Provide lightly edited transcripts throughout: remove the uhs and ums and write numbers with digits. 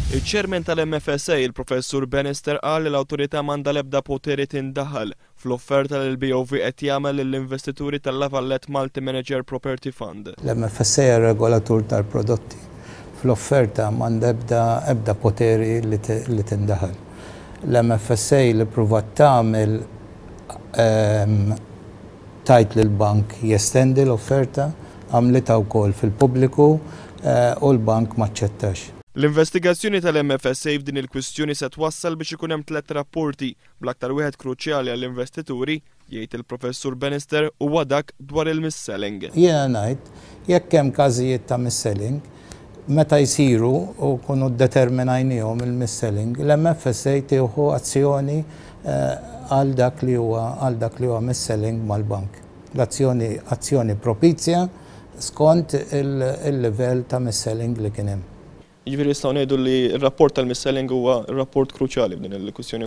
Il-ċermen tal-MFSA, il-Professur Bannister, qal li l-awtorità m'għandha l-ebda poteri tindaħħal fl-offerta li l-BOV qed jagħmel lill-investituri tal-Lavalette Multi Manager Property Fund. L-MFSA hija regolatur tal-prodotti. Fl-offerta m'għandha ebda poteri li tindaħħal. L-MFSA li pruvat tagħmel tajt lill-bank jestendi l-offerta, għamlitha wkoll fil-pubbliku u l-bank ma ċċettax. L-investigazzjoni tal-MFSA f'din il-kwistjoni se twassal biex ikun hemm 3 rapporti bl-aktar wieħed kruċjali għall-investituri, jgħid il-Professur Bannister, huwa dak dwar il-mis-selling. Jiena ngħid, jekk hemm każijiet ta' mis-selling, meta jsiru u kunu determinajnihom il-mis-selling, l-MFSA tieħu azzjoni għal dak li huwa mis-selling mal-bank. L-azzjoni propizja skont il-livell ta' mis-selling li kien hemm. Jiġifieri nistgħu ngħidu li r-rapport tal-mis-selling huwa rapport kruċjali f'din il-kwistjoni.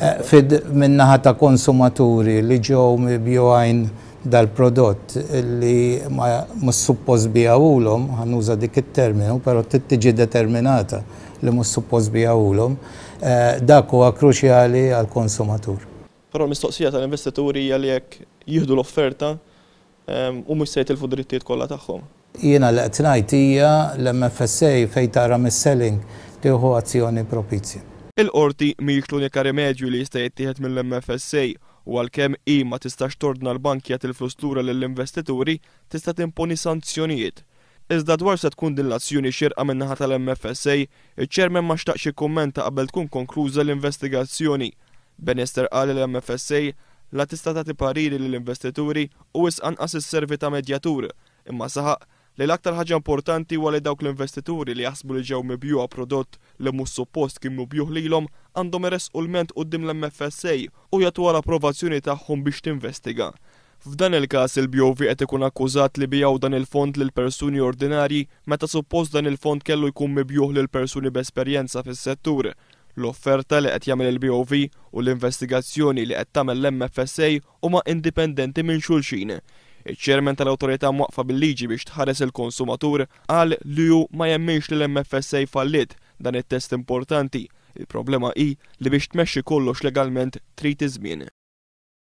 Min-naħa ta' konsumaturi li ġew mibjugħin dal-prodott li mhux suppost bijawulhom, ħanuża dik it-terminu, però tiġi determinata li mhux suppost bijawulhom, dak huwa kruċjali għall-konsumatur. Però l-mistoqsija tal-investituri hija li jekk jieħdu l-offerta u mhux se jitilfu drittijiet kollha tagħhom. Jiena li qed ngħid hija l-MFSA fejn tara mis-selling tieħu azzjoni propizja. Il-qorti mhijiex l-unika rimedju li jista' jittieħed mill-MFSA u għalkemm hi ma tistax tordna l-bank jagħti l-flus lura lill-investituri tista' timponi sanzjonijiet. Iżda dwar se tkun din l-azzjoni xierqa min-naħa tal-MFSA, iċ-ċermen ma xtaqx jikkummenta qabel tkun konkluża l-investigazzjoni. Bannister qal l-MFSA la tista' tagħti pariri lill-investituri u anqas isservi ta' medjatur, imma saħaq li l-aktar ħaġa importanti huwa li dawk l-investituri li jaħsbu li ġew mibjuha prodott li mhux suppost kien mibjuh lilhom għandhom iresqu l-ment quddiem l-MFSA u jagħtuha l-approvazzjoni tagħhom biex tinvestiga. F'dan il-każ il-BOV qed ikun akkużat li bijaw dan il-fond lil persuni ordinarji meta suppost dan il-fond kellu jkun mibjuh lil persuni b'esperjenza fis-settur. L-offerta li qed jagħmel il-BOV u l-investigazzjoni li qed tagħmel l-MFSA huma indipendenti minn xulxin. Iċ-ċermen tal-awtorità mwaqfa bil-liġi biex tħares il-konsumatur qal li hu ma jemminx li l-MFSA fallit dan it-test importanti. Il-problema hi li biex tmexxi kollox legalment trid iż-żmien.